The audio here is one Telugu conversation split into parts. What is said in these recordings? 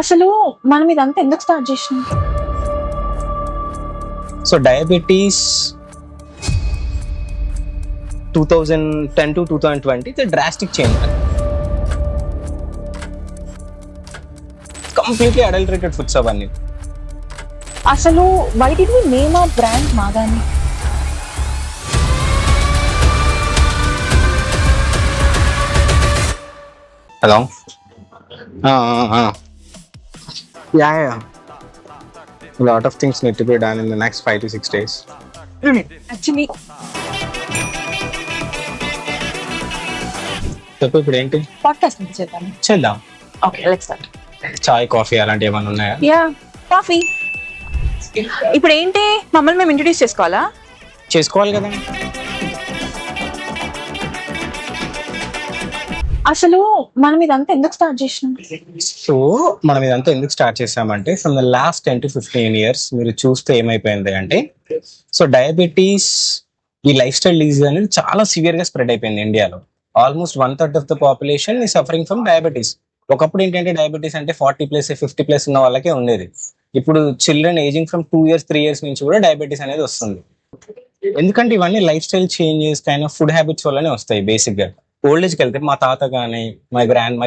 అసలు మనం ఇదంతా ఎందుకు స్టార్ట్ చేసినాం? So diabetes 2010 to 2020 it's a drastic change. Completely adulterated foods అవన్నీ. అసలు why did we name our brand Magani? Hello? Yeah. A lot of things need to be done in the next 5 to 6 days. Actually చెప్పు ఇప్పుడు ఏంటి పాడ్కాస్ట్ చేద్దాం. చేద్దాం. Okay, let's start. Chai coffee అలాంటివి ఏమైనా ఉన్నాయా? Yeah, coffee. ఇప్పుడు ఏంటి, మమ్మల్ని మేము ఇంట్రడ్యూస్ చేసుకోవాలా? చేసుకోవాలి కదా. అసలు మనం ఇదంతా ఎందుకు స్టార్ట్ చేసినాం? సో మనం ఇదంతా ఎందుకు స్టార్ట్ చేసామంటే from the last 10 to 15 years మీరు చూస్తే ఏమైపోయింది అంటే, సో డయాబెటీస్ ఈ లైఫ్ స్టైల్ డిజీజ్ అనేది చాలా సివియర్ గా స్ప్రెడ్ అయిపోయింది ఇండియాలో. ఆల్మోస్ట్ 1/3 ఆఫ్ ద పాపులేషన్ ఈ సఫరింగ్ ఫ్రమ్ డయాబెటీస్. ఒకప్పుడు ఏంటంటే డయాబెటీస్ అంటే 40+ 50+ ఉన్న వాళ్ళకే ఉండేది. ఇప్పుడు children ageing from 2 years 3 years నుంచి కూడా డయాబెటీస్ అనేది వస్తుంది. ఎందుకంటే ఇవన్నీ life style changes kind of food habits వల్లనే వస్తాయి. బేసిక్ గా ఓల్డ్ ఏజ్కి వెళ్తే మా తాత కానీ మై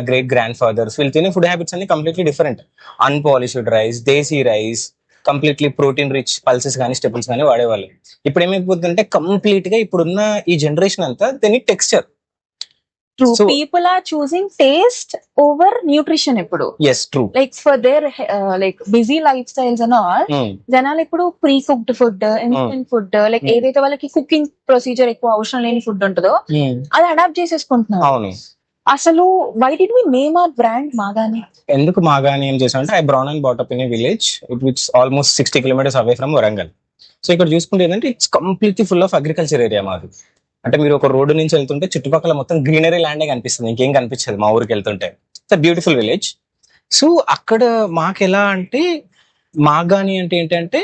గ్రేట్ గ్రాండ్ ఫాదర్స్ వీళ్ళు తినే ఫుడ్ హ్యాబిట్స్ అన్ని completely different. Unpolished rice, desi rice, completely protein rich pulses కానీ స్టెపుల్స్ కానీ వాడేవాళ్ళు. ఇప్పుడు ఏమైపోతుందంటే కంప్లీట్ గా ఇప్పుడున్న ఈ జనరేషన్ అంతా దీని texture. True. So- People are choosing taste over nutrition ఇప్పుడు. Yes true. Like for their like busy lifestyles and all, జనాలు ఇప్పుడు pre cooked food, instant food, like ఏదైతే వాళ్ళకి కుకింగ్ ప్రొసీజర్ ఎక్కువ అవసరం లేని ఫుడ్ ఉంటుందో అది అడాప్ట్ చేసేసుకుంటున్నారు. అవును. అసలు why did we name our brand Magani? ఎందుకు మాగాని ఏం చేసామంటే I born and brought up in a village which almost 60 kilometers away from Warangal. So ఇక్కడ చూసుకుంటే ఏంటంటే it's completely full of agriculture area మాది. అంటే మీరు ఒక రోడ్డు నుంచి వెళ్తుంటే చుట్టుపక్కల మొత్తం గ్రీనరీ ల్యాండే కనిపిస్తుంది, ఇంకేం కనిపించదు మా ఊరికి వెళ్తుంటే. It's beautiful village. సో అక్కడ మాకు ఎలా అంటే మాగాని అంటే ఏంటంటే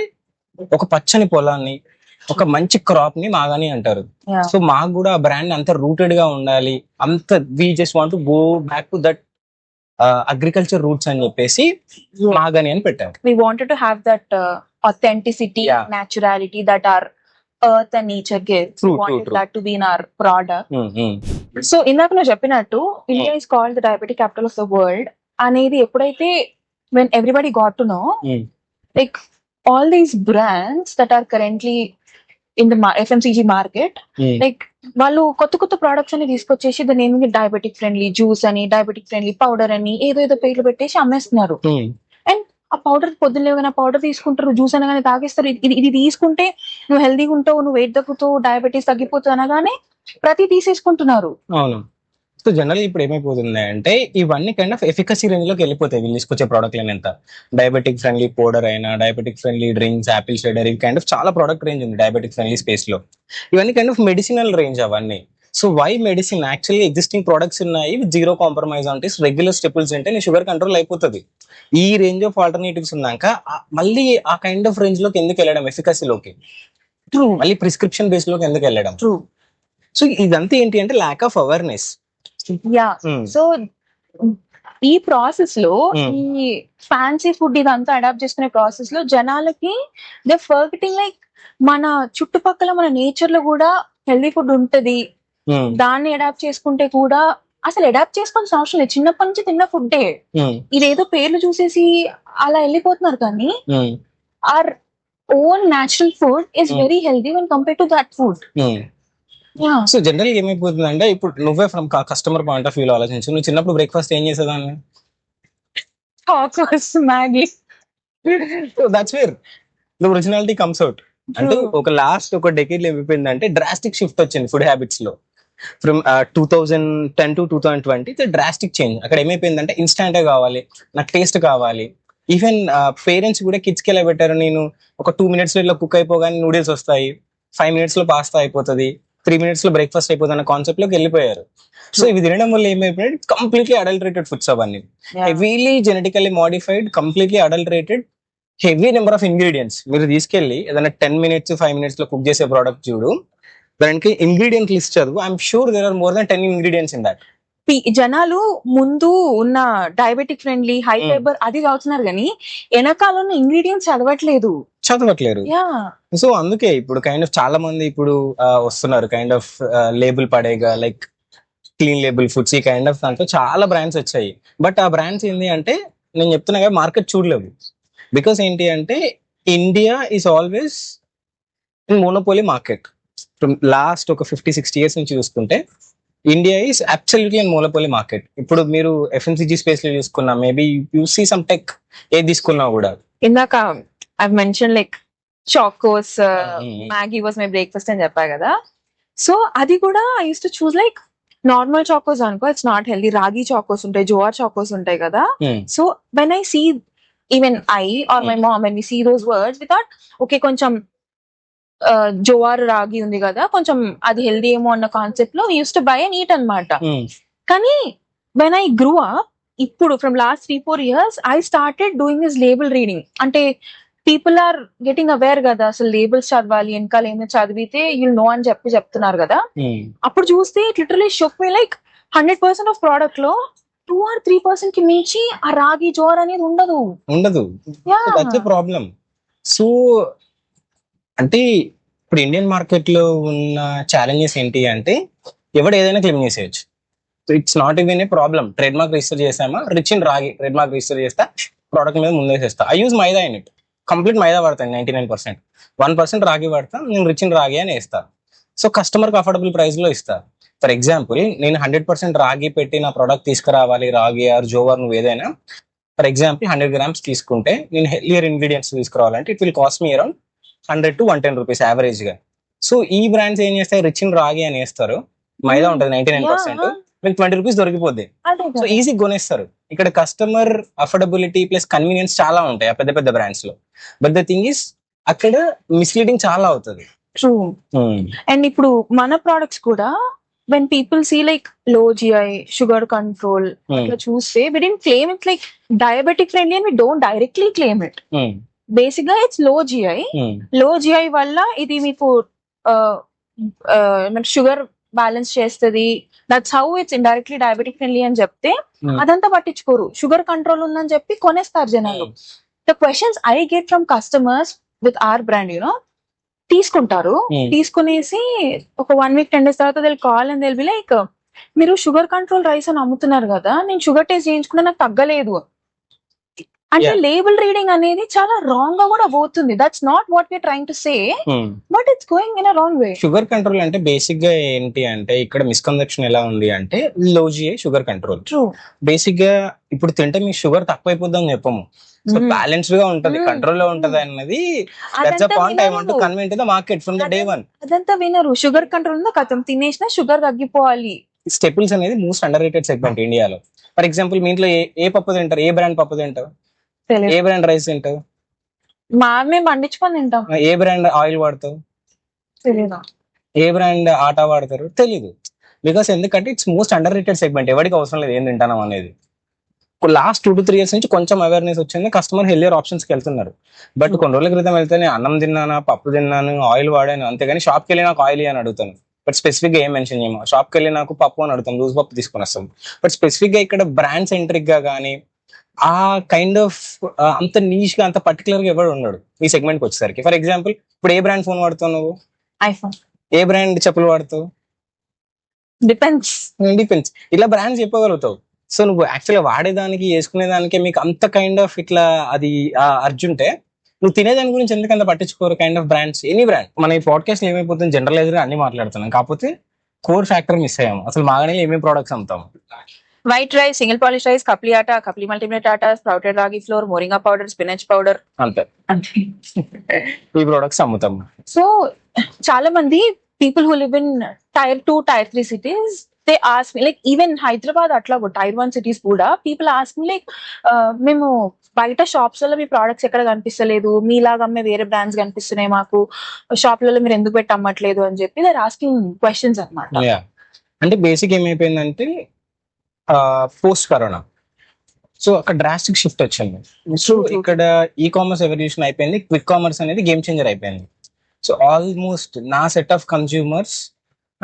ఒక పచ్చని పొలాన్ని, ఒక మంచి క్రాప్ ని మాగాని అంటారు. Yeah. సో మాకు కూడా ఆ బ్రాండ్ అంత రూటెడ్ గా ఉండాలి, అంత we just want to go back to that agriculture roots అని చెప్పేసి మాగాని అని పెట్టారు. We wanted to have that authenticity, Yeah. naturality that our earth and nature gives. True, We wanted true. that to be in our product. So ఇందాక నువ్వు చెప్పినట్టు India is called the diabetic capital of the world అనేది ఎప్పుడైతే when everybody got to know, like all these brands that are currently in the FMCG market, like వాళ్ళు కొత్త కొత్త ప్రొడక్ట్స్ అని తీసుకొచ్చేసి దాని ఏమి డయాబెటిక్ ఫ్రెండ్లీ జ్యూస్ అని, డయాబెటిక్ ఫ్రెండ్లీ పౌడర్ అని ఏదో పేర్లు పెట్టేసి అమ్మేస్తున్నారు. అండ్ ఆ పౌడర్ పొద్దున్న లేవగానే పౌడర్ తీసుకుంటారు, జ్యూస్ అనగానే తాగేస్తారు. ఇది తీసుకుంటే నువ్వు హెల్దీగా ఉంటావు, నువ్వు వెయిట్ తగ్గుతావు, డయాబెటీస్ తగ్గిపోతావు అనగానే ప్రతి తీసేసుకుంటున్నారు. అవును. సో జనరల్ ఇప్పుడు ఏమైపోతుంది అంటే ఇవన్నీ కైండ్ ఆఫ్ ఎఫికసీ రేంజ్ లోకి వెళ్ళిపోతాయి వీళ్ళు తీసుకొచ్చే ప్రోడక్ట్ లైన్ ఎంత. డయాబెటిక్ ఫ్రెండ్లీ పౌడర్ అయినా, diabetic friendly drinks, apple cider, ఇవి కైండ్ ఆఫ్ చాలా ప్రోడక్ట్ రేంజ్ ఉంది డయాబెటిక్ ఫ్రెండ్లీ స్పేస్ లో. ఇవన్నీ కైండ్ ఆఫ్ మెడిసినల్ రేంజ్ అవన్నీ. So why medicine actually existing products ఉన్నాయి విత్ జీరో కాంప్రమైజ్ అంటే రెగ్యులర్ స్టెపుల్స్ అంటే నీ షుగర్ కంట్రోల్ అయిపోతుంది. ఈ రేంజ్ ఆఫ్ ఆల్టర్నేటివ్స్ ఉన్నాక మళ్ళీ ఆ కైండ్ ఆఫ్ రేంజ్ లోకి ఎందుకు వెళ్ళడం, ఎఫికసీలోకి, మళ్ళీ ప్రిస్క్రిప్షన్ బేస్ లోకి ఎందుకు వెళ్ళడం? True. సో ఇదంతా ఏంటి అంటే lack of awareness. Yeah. So ఈ ప్రాసెస్ లో Hmm. ఈ ఫ్యాన్సీ ఫుడ్ ఇదంతా అడాప్ట్ చేసుకునే ప్రాసెస్ లో జనాలకి దే ఫర్గెటింగ్ లైక్ మన చుట్టుపక్కల మన నేచర్ లో కూడా హెల్దీ ఫుడ్ ఉంటది, దాన్ని అడాప్ట్ చేసుకుంటే కూడా అసలు అడాప్ట్ చేసుకోవాల్సిన అవసరం లేదు, చిన్నప్పటి నుంచి తిన్న ఫుడ్డే. ఇదేదో పేర్లు చూసేసి అలా వెళ్ళిపోతున్నారు కానీ our own natural food is very healthy when compared to that food. Yeah. So general ఏమైపోతుందంటే ఇప్పుడు నువ్వే ఫ్రమ్ కస్టమర్ పాయింట్ ఆఫ్ వ్యూలో ఆలోచించు. నువ్వు చిన్నప్పుడు బ్రేక్ఫాస్ట్ ఏం చేసేదాన్ని? Tacos, Maggi. So that's where the originality comes out. అంటే ఒక లాస్ట్ ఒక డెకేడ్ లో ఏమైపోయిందంటే డ్రాస్టిక్ షిఫ్ట్ వచ్చింది ఫుడ్ హ్యాబిట్స్ లో. From 2010 to 2020 it's drastic change. అక్కడ ఏమైపోయిందంటే ఇన్స్టాంట్ కావాలి, నాకు టేస్ట్ కావాలి. ఈవెన్ పేరెంట్స్ కూడా కిడ్స్ కి ఎలా పెట్టారు, నేను ఒక 2 minutes లో ఇట్లా కుక్ అయిపోగానే నూడిల్స్ వస్తాయి, 5 minutes లో పాస్తా అయిపోతుంది, 3 minutes లో బ్రేక్ఫాస్ట్ అయిపోతుంది అన్న కాన్సెప్ట్ లోకి వెళ్ళిపోయారు. సో ఇవి తినడం వల్ల ఏమైపోయింది, కంప్లీట్లీ అడల్టరేటెడ్ ఫుడ్స్ అవన్నీ, heavily genetically modified, completely adulterated, heavy number of ingredients. మీరు తీసుకెళ్లి ఏదైనా 10 minutes 5 minutes లో కుక్ చేసే ప్రోడక్ట్ చూడు, దానికి ఇంగ్రీడియంట్ లిస్ట్ చదువు, I'm sure there are more than 10 ingredients in that. జనాలు ముందు ఉన్న డయాబెటిక్ ఫ్రెండ్లీ హై ఫైబర్ అది చదువుతున్నారు కానీ వెనకాల ఉన్న ఇంగ్రీడియంట్స్ చదవట్లేరు. యా సో అందుకే ఇప్పుడు కైండ్ ఆఫ్ చాలా మంది ఇప్పుడు వస్తున్నారు కైండ్ ఆఫ్ లేబుల్ పడేగా, లైక్ క్లీన్ లేబుల్ ఫుడ్స్, ఈ కైండ్ ఆఫ్ దాంట్లో చాలా బ్రాండ్స్ వచ్చాయి. బట్ ఆ బ్రాండ్స్ ఏంటి అంటే నేను చెప్తున్నా కదా, మార్కెట్ చూడలేవు. బికాస్ ఏంటి అంటే India is always in monopoly market. Last ఒక 50-60 years నుంచి చూసుకుంటే India is absolutely in monopoly market. ఇప్పుడు మీరు FMCG స్పేస్ లో చూసుకున్నా, maybe you see some tech ఏది తీసుకున్నా కూడా. ఇందాక I mention like Chocos Maggi was my breakfast అని చెప్పా కదా. సో అది కూడా I used to choose like normal Chocos అనుకో, it's not healthy. Ragi Chocos ఉంటాయి, జోఆర్ చాకోస్ ఉంటాయి కదా. So when I see even I or my mom when we see those words we thought okay కొంచెం జోఆర్ రాగి ఉంది కదా, కొంచెం అది హెల్దీ ఏమో అన్న కాన్సెప్ట్ లో use to buy and eat అనమాట. కానీ వెన్ ఐ గ్రూ అప్ ఇప్పుడు from last 3-4 years I started doing this label reading. అంటే పీపుల్ ఆర్ గెటింగ్ అవేర్ కదా, అసలు లేబుల్స్ చదవాలి, వెనకాల ఏమైనా చదివితే యుల్ నో అని చెప్తున్నారు కదా. అప్పుడు చూస్తే it literally shock me, like 100% of product లో 2 or 3% కి మించి ఆ రాగి జోర్ అనేది ఉండదు. ప్రాబ్లం. సో అంటే ఇప్పుడు ఇండియన్ మార్కెట్ లో ఉన్న ఛాలెంజెస్ ఏంటి అంటే ఎవడు ఏదైనా క్లెయిమ్ చేసేయచ్చు. So it's not even a problem. Trademark register చేసామా, rich in ragi trademark register చేస్తా, ప్రోడక్ట్ మీద ముందేసేస్తా. I use maida in it, complete maida వాడతాను 99%, 1% రాగి వాడతా, నేను రిచ్ ఇన్ రాగి అని వేస్తా. సో కస్టమర్ కి అఫోర్డబుల్ ప్రైస్ లో ఇస్తా. ఫర్ ఎగ్జాంపుల్ నేను 100% రాగి పెట్టి నా ప్రోడక్ట్ తీసుకురావాలి, రాగి ఆర్ జోవర్ నువ్వు ఏదైనా, ఫర్ ఎగ్జాంపుల్ 100 grams తీసుకుంటే నేను హెల్దియర్ ఇంగ్రీడియంట్స్ తీసుకురావాలంటే it will cost me around 100 to 110 rupees average గా. సో ఈ బ్రాండ్స్ ఏం చేస్తాయి, రిచ్ ఇన్ రాగి అని వేస్తారు, మైదా ఉంటుంది 99%, మీకు 20 rupees దొరికిపోద్ది. సో ఈజీ కొనేస్తారు. ఇక్కడ కస్టమర్ అఫోర్డబిలిటీ ప్లస్ కన్వీనియన్స్ చాలా ఉంటాయి ఆ పెద్ద పెద్ద బ్రాండ్స్ లో. బట్ ద థింగ్ ఇస్ అక్కడ మిస్లీడింగ్ చాలా అవుతుంది. ట్రూ. అండ్ ఇప్పుడు మన ప్రొడక్ట్స్ కూడా when people see like low GI, sugar control అట్లా చూస్తే we didn't claim it's like diabetic friendly and we don't directly claim it. Basic గా ఇట్స్ లో జిఐ వల్ల ఇది మీకు షుగర్ బ్యాలెన్స్ చేస్తుంది, that's how it's indirectly diabetic friendly అని చెప్తే అదంతా పట్టించుకోరు. షుగర్ కంట్రోల్ ఉందని చెప్పి కొనేస్తారు జనాలు. The questions I get from customers with our brand తీసుకుంటారు, తీసుకునేసి ఒక 1 week 10 days తర్వాత they'll call and they'll be like మీరు షుగర్ కంట్రోల్ రైస్ అని అమ్ముతున్నారు కదా, నేను షుగర్ టెస్ట్ చేయించుకున్నా నాకు తగ్గలేదు అంటే లేబుల్ రీడింగ్ అనేది చాలా రాంగ్ గా కూడా పోతుంది. That's not what we trying to say, but it's going in a wrong way. Sugar control అంటే బేసిక్ గా ఏంటి అంటే ఇక్కడ మిస్కన్సెప్షన్ ఎలా ఉంది అంటే లో జిఐ షుగర్ కంట్రోల్. బేసిక్ గా ఇప్పుడు తింటే మీకు షుగర్ తక్కువైపోద్ది అని చెప్పము. సో బ్యాలెన్స్డ్ గా ఉంటది, కంట్రోల్ లో ఉంటది అన్నది that's the point I want to convey to the market from the day one. అదంతా వినరు. షుగర్ కంట్రోల్ ఉందో కథం తినేసినా షుగర్ తగ్గిపోవాలి. స్టెపుల్స్ అనేది మోస్ట్ అండర్ రేటెడ్ సెగ్మెంట్ ఇండియాలో. ఫర్ ఎగ్జాంపుల్ మీ ఇంట్లో ఏ పప్పు తింటారు, ఏ బ్రాండ్ పప్పు తింటారు, ఏ బ్రాండ్ రైస్ తింటావు, మేము పండించుకొని తింటాం, ఏ బ్రాండ్ ఆయిల్ వాడతావు తెలీదు, ఏ బ్రాండ్ ఆటా వాడతారు తెలీదు. బికాస్ ఎందుకంటే it's most under rated segment. ఎవరికి అవసరం లేదు ఏం తింటాం అనేది. లాస్ట్ 2 to 3 years నుంచి కొంచెం అవేర్నెస్ వచ్చింది, కస్టమర్ హెల్దియర్ ఆప్షన్స్ కి వెళ్తున్నారు. బట్ కొన్ని రోజుల క్రితం వెళ్తేనే అన్నం తిన్నానా, పప్పు తిన్నాను, ఆయిల్ వాడాను, అంతేగాని షాప్కి వెళ్ళి నాకు ఆయిల్ అని అడుగుతాను. బట్ స్పెసిఫిక్ గా ఏం మెన్షన్ చేయము. షాప్కి వెళ్ళి నాకు పప్పు అని అడుగుతాం, లూజ్ పప్పు తీసుకొని వస్తాం. బట్ స్పెసిఫిక్ గా ఇక్కడ బ్రాండ్ సెంట్రిక్ గా కానీ ఆ కైండ్ ఆఫ్ అంత నీష్ గా అంత పర్టికులర్ గా ఎవరు ఉన్నాడు ఈ సెగ్మెంట్ కి వచ్చేసరికి. ఫర్ ఎగ్జాంపుల్ ఇప్పుడు ఏ బ్రాండ్ ఫోన్ వాడుతావు నువ్వు, ఐఫోన్. ఏ బ్రాండ్ చెప్పులు వాడుతావు, డిపెండ్స్. ఇలా బ్రాండ్స్ చెప్పగలుగుతావు. సో నువ్వు యాక్చువల్గా వాడేదానికి వేసుకునేదానికి మీకు అంత కైండ్ ఆఫ్ ఇట్లా అది అర్జుంటే నువ్వు తినేదాని గురించి ఎందుకు అంత పట్టించుకోరు kind of brands. Any brand. మన ఈ పాడ్కాస్ట్ ఏమైపోతుంది, జనరలైజ్ గా అన్ని మాట్లాడుతున్నాం, కాకపోతే కోర్ ఫ్యాక్టర్ మిస్ అయ్యాము. అసలు మాగానే ఏమేమి ప్రోడక్ట్స్ అమ్ముతాము. White rice, single polish rice, khapli atta, khapli multimillet atta, sprouted ragi flour, moringa powder, spinach powder, అంతే ఈ ప్రోడక్ట్స్ అమ్ముతాము. సో చాలా మంది people who live in Tier 2, Tier 3 cities, they ask me, like even Hyderabad atla Tier 1 cities kuda people ask me like మేము బయట షాప్స్ లలో మీ ప్రొడక్ట్స్ ఎక్కడ కనిపిస్తలేదు, మీలాగా అమ్మే వేరే బ్రాండ్స్ కనిపిస్తున్నాయి మాకు, షాప్లలో మీరు ఎందుకు పెట్టి అమ్మట్లేదు అని చెప్పి దే ఆర్ ఆస్కింగ్ క్వశ్చన్స్ అన్నమాట. అంటే బేసిక్ ఏమైపోయిందంటే పోస్ట్ కరోనా సో అక్కడ డ్రాస్టిక్ షిఫ్ట్ వచ్చింది. సో ఇక్కడ ఈ కామర్స్ ఎవల్యూషన్ అయిపోయింది, క్విక్ కామర్స్ అనేది గేమ్ చేంజర్ అయిపోయింది. సో ఆల్మోస్ట్ నా సెట్ ఆఫ్ కన్స్యూమర్స్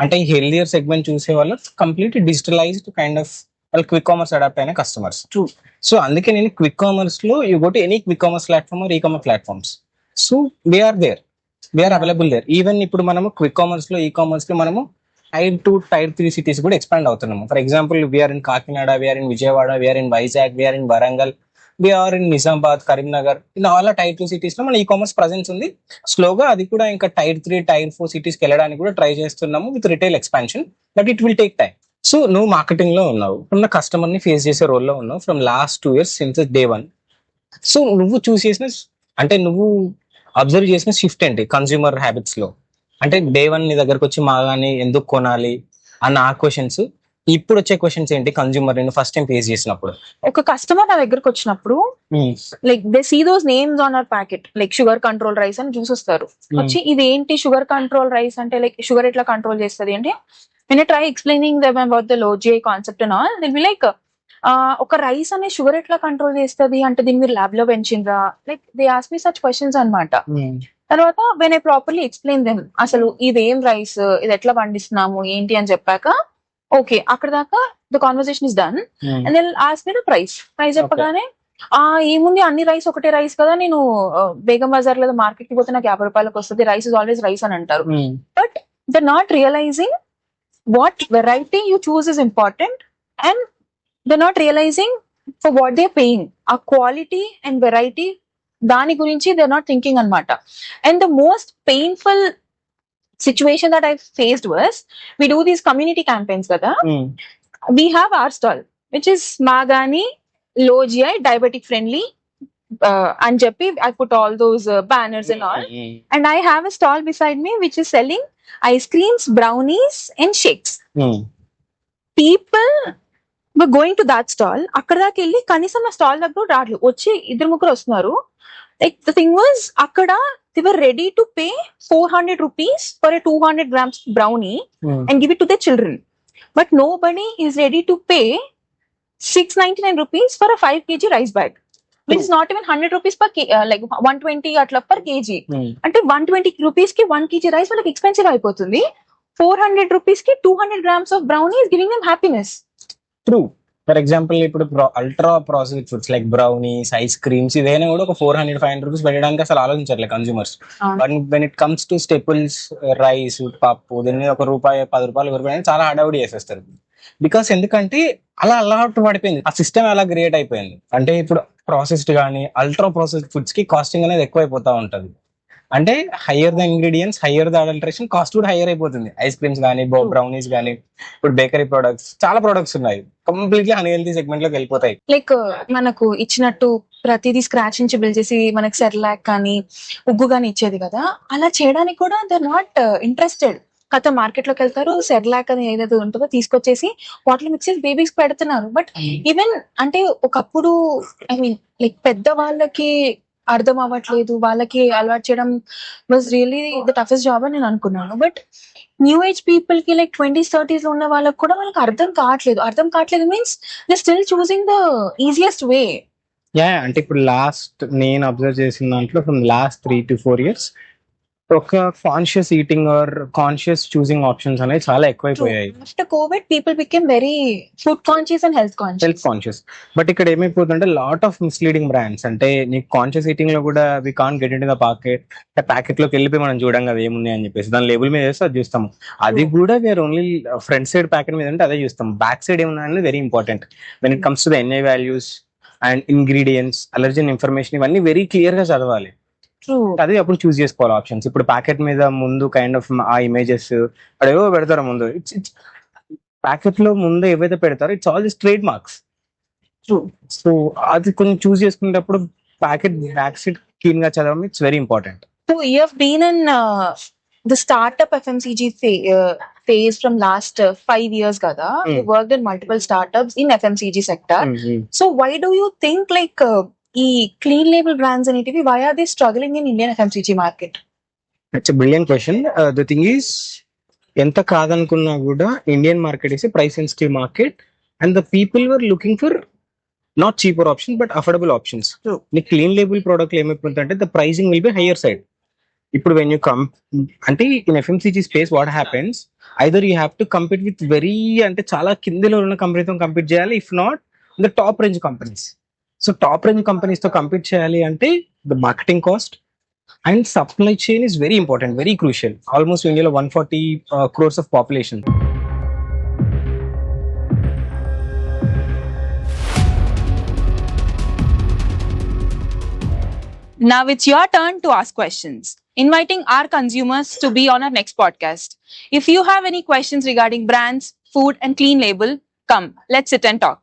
అంటే ఈ హెల్దియర్ సెగ్మెంట్ చూసే వాళ్ళు కంప్లీట్ డిజిటలైజ్డ్ కైండ్ ఆఫ్ వాళ్ళు క్విక్ కామర్స్ అడాప్ట్ అయిన కస్టమర్స్. True. సో అందుకే నేను క్విక్ కామర్స్ లో you go to any quick commerce platform or e-commerce platforms, so we're available there. Even ఇప్పుడు మనము క్విక్ కామర్స్ లో ఈ కామర్స్ లో మనము టైర్ 2 టైర్ 3 సిటీస్ కూడా ఎక్స్పాండ్ అవుతున్నాము. For example we're in Kakinada, we're in Vijayawada, we're in Vizag, we're in Warangal, we're in Nizamabad, Karimnagar, ఇలా ఆల్ టైర్ 2 సిటీస్ లో మన ఈ కామర్స్ ప్రెసెన్స్ ఉంది. స్లోగా అది కూడా ఇంకా టైర్ 3 టైర్ 4 సిటీస్ కి వెళ్ళడానికి కూడా ట్రై చేస్తున్నాము with retail expansion, but it will take time. So నువ్వు మార్కెటింగ్ లో ఉన్నావు, ఉన్న కస్టమర్ ని ఫేస్ చేసే రోల్లో ఉన్నావు from last 2 years since day 1. So నువ్వు చూస్ చేసిన అంటే నువ్వు అబ్జర్వ్ చేసిన షిఫ్ట్ ఏంటి కన్స్యూమర్ హ్యాబిట్స్ లో? అంటే డే 1 నీ దగ్గరకు వచ్చి మాగాని ఎందుకు కొనాలి అన్న ఆ క్వశ్చన్స్, ఇప్పుడు వచ్చే క్వశ్చన్స్ ఏంటి కన్స్యూమర్ నేను ఫస్ట్ టైం ఫేస్ చేసినప్పుడు? ఒక కస్టమర్ నా దగ్గరకు వచ్చినప్పుడు like they see those names on our packet, like sugar control rice అని చూసొస్తారు. వచ్చి ఇది ఏంటి షుగర్ కంట్రోల్ రైస్ అంటే, లైక్ షుగర్ ఎట్లా కంట్రోల్ చేస్తుంది అంటే, when I try explaining them about the low GI concept and all, they'll be like, ఒక రైస్ అనే షుగర్ ఎట్లా కంట్రోల్ చేస్తుంది అంటే దీన్ని మీరు ల్యాబ్ లో పెంచిండ్రా, like they ask me such questions అన్నమాట. తర్వాత when I properly explain them అసలు ఇదేం రైస్, ఇది ఎట్లా పండిస్తున్నాము ఏంటి అని చెప్పాక, ఓకే అక్కడ దాకా the conversation is done. And then ask me the price చెప్పగానే, ఏముంది అన్ని రైస్ ఒకటే రైస్ కదా, నేను బేగం బజార్ లేదా మార్కెట్ కి పోతే నాకు 50 రూపాయలకు వస్తుంది, రైస్ ఇస్ ఆల్వేస్ రైస్ అని అంటారు. But they not realising what variety you choose is important, and they're not realizing for what they're paying. A quality and variety dani gurinchi they're not thinking anmata. And the most painful situation that I faced was, we do these community campaigns kada. We have our stall which is Magani low GI diabetic friendly and Jappi, I put all those banners and all, and I have a stall beside me which is selling ice creams, brownies and shakes. People were going to that stall. అక్కడ దాకా వెళ్ళి కనీసం నా స్టాల్ దగ్గర రాళ్ళు వచ్చి 2-3 వస్తున్నారు. లైక్ ద థింగ్ వాజ్, అక్కడ they were ready to pay 400 rupees for a 200 grams brownie and give it to their children, but nobody is ready to pay 699 rupees for a 5 kg rice bag, which is not even 100 rupees per like 120 atla per kg. అంటే 120 rupees కి 1 kg rice వాళ్ళకి ఎక్స్పెన్సివ్ అయిపోతుంది. 400 rupees కి 200 grams of brownie is giving them happiness. True. For example ఇప్పుడు ultra processed foods like brownies, ice creams, ఇదైనా కూడా ఒక 400-500 రూపీస్ పెట్టడానికి అసలు ఆలోచించట్లేదు consumers. When it comes to staples rice, పప్పు, దీని మీద ₹1, ₹10 చాలా హడావుడి చేసేస్తారు. బికాస్ ఎందుకంటే అలా అలవాటు పడిపోయింది, ఆ సిస్టమ్ అలా క్రియేట్ అయిపోయింది. అంటే ఇప్పుడు ప్రాసెస్డ్ కానీ అల్ట్రా ప్రాసెస్డ్ ఫుడ్స్ కి కాస్టింగ్ అనేది ఎక్కువైపోతా ఉంటది. అంటే higher the ingredients, higher the adulteration, cost కూడా హయ్యర్ అయిపోతుంది. ఐస్ క్రీమ్స్ కానీ, బ్రౌనీస్ కానీ, ఇప్పుడు బేకరీ ప్రొడక్ట్స్, చాలా ప్రొడక్ట్స్ ఉన్నాయి కంప్లీట్లీ అన్హెల్తీ సెగ్మెంట్ లోకి వెళ్ళిపోతాయి. లైక్ మనకు ఇచ్చినట్టు ప్రతిదీ స్క్రాచ్ నుంచి బిల్డ్ చేసి మనకి సెర్లాక్ కానీ ఉగ్గు కానీ ఇచ్చేది కదా, అలా చేయడానికి కూడా దే ఆర్ నాట్ ఇంట్రెస్టెడ్. కథ మార్కెట్ లోకి వెళ్తారు, సెర్లాక్ అని ఏదైతే ఉంటుందో తీసుకొచ్చేసి వాటిలో మిక్స్ చేసి బేబీస్ పెడుతున్నారు. బట్ ఈవెన్ అంటే ఒకప్పుడు ఐ మీన్ లైక్ పెద్ద వాళ్ళకి అర్థం అవ్వట్లేదు, వాళ్ళకి అలవాటు చేయడం was really the toughest job అని నేను అనుకున్నాను. బట్ న్యూ ఏజ్ పీపుల్ కి లైక్ 20s 30s లో ఉన్న వాళ్ళకి కూడా వాళ్ళకి అర్థం కావట్లేదు means they still choosing the easiest way. అంటే ఇప్పుడు లాస్ట్ నేను అబ్జర్వ్ చేసిన దాంట్లో ఫ్రమ్ లాస్ట్ 3 to 4 years ఒక conscious eating or conscious choosing options అనేవి చాలా ఎక్కువైపోయాయి. After covid people became very food conscious and health conscious. But ఇక్కడ ఏమైపోతుందంటే లాట్ ఆఫ్ మిస్లీడింగ్ బ్రాండ్స్, అంటే నీకు కాన్షియస్ ఈటింగ్ లో కూడా we can't get in the packet లోకి వెళ్ళిపోయి మనం చూడం కదా ఏమున్నాయి అని చెప్పేసి దాని లేబుల్ మీద వేస్తే అది చూస్తాము. అది కూడా where only front side packet మీద అంటే అదే చూస్తాం, బ్యాక్ సైడ్ ఏమున్నా అనేది very important. When it comes to the NI values and ingredients, allergen information, ఇవన్నీ వెరీ క్లియర్ గా చదవాలి. అది అప్పుడు చూస్ చేసుకోవాలి ఆప్షన్స్. ఇప్పుడు ప్యాకెట్ మీద ముందు కైండ్ ఆఫ్ ఆ ఇమేజెస్ అదేవో పెడతారు ముందు, ప్యాకెట్ లో ముందు ఏవైతే పెడతారో it's all this trade marks. So అది కొంచెం చూస్ చేసుకునేటప్పుడు ప్యాకెట్ బ్యాక్ సైడ్ క్లీన్ గా చదవడం it's very important. So you have been in the startup FMCG phase from last 5 years kada. You worked in multiple startups in FMCG sector. So why do you think like ఈ క్లీన్ లేబుల్ బ్రాండ్స్ అనేటివి why are they struggling in Indian FMCG market? That's a brilliant question. The thing is, ఎంత కాదనుకున్నా కూడా Indian market is price sensitive market and the people were looking for not cheaper option but affordable options. నీ క్లీన్ లేబుల్ ప్రోడక్ట్ ఏమైపోతుందంటే the pricing will be higher side. ఇప్పుడు వెన్ యూ అంటే in FMCG space what happens, either you have to compete with very అంటే చాలా కిందలో ఉన్న కంపెనీతో కంపీట్ చేయాలి, if not the top range companies. So top range companies తో కంపీట్ చేయాలి అంటే the marketing cost and supply chain is very important, very crucial. Almost ఇండియాలో 140 crores of population. Now it's your turn to ask questions, inviting our consumers to be on our next podcast. If you have any questions regarding brands, food, and clean label, come, let's sit and talk.